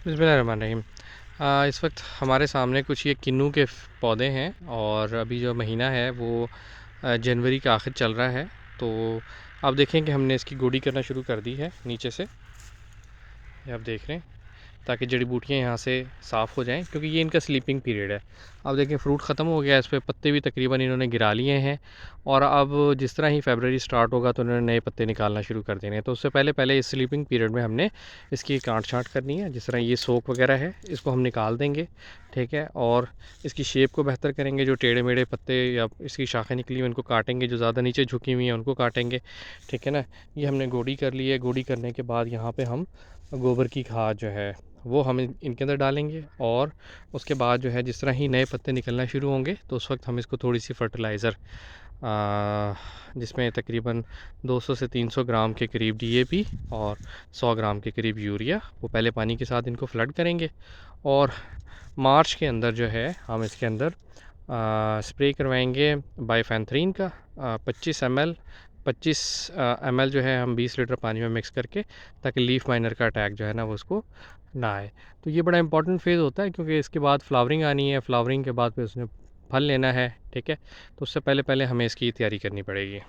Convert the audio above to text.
बिस्मिल्लाहिर्रहमानिर्रहीम। इस वक्त हमारे सामने कुछ ये किन्नू के पौधे हैं और अभी जो महीना है वो जनवरी का आखिर चल रहा है। तो आप देखें कि हमने इसकी गोडी करना शुरू कर दी है नीचे से, ये आप देख रहे हैं, ताकि जड़ी बूटियाँ यहाँ से साफ़ हो जाएं, क्योंकि ये इनका स्लीपिंग पीरियड है। अब देखें फ्रूट ख़त्म हो गया, इस पे पत्ते भी तकरीबन इन्होंने गिरा लिए हैं और अब जिस तरह ही फरवरी स्टार्ट होगा तो इन्होंने नए पत्ते निकालना शुरू कर देने हैं। तो उससे पहले पहले इस स्लीपिंग पीरियड में हमने इसकी काट छाँट करनी है। जिस तरह ये सोक वगैरह है इसको हम निकाल देंगे, ठीक है, और इसकी शेप को बेहतर करेंगे। जो टेढ़े मेढ़े पत्ते या इसकी शाखें निकली हुई उनको काटेंगे, जो ज़्यादा नीचे झुकी हुई हैं उनको काटेंगे, ठीक है ना। ये हमने गोडी कर ली है। गोडी करने के बाद यहाँ पे हम गोबर की खाद जो है वो हम इनके अंदर डालेंगे और उसके बाद जो है जिस तरह ही नए पत्ते निकलना शुरू होंगे तो उस वक्त हम इसको थोड़ी सी फर्टिलाइज़र, जिसमें तकरीबन 200 से 300 ग्राम के करीब डीएपी और 100 ग्राम के करीब यूरिया, वो पहले पानी के साथ इनको फ्लड करेंगे और मार्च के अंदर जो है हम इसके अंदर स्प्रे करवाएंगे बाइफेंथ्रीन का 25 ml जो है हम 20 लीटर पानी में मिक्स करके, ताकि लीफ माइनर का अटैक जो है ना वो उसको ना आए। तो ये बड़ा इंपॉर्टेंट फेज़ होता है, क्योंकि इसके बाद फ्लावरिंग आनी है, फ्लावरिंग के बाद फिर उसने फल लेना है, ठीक है। तो उससे पहले पहले हमें इसकी तैयारी करनी पड़ेगी।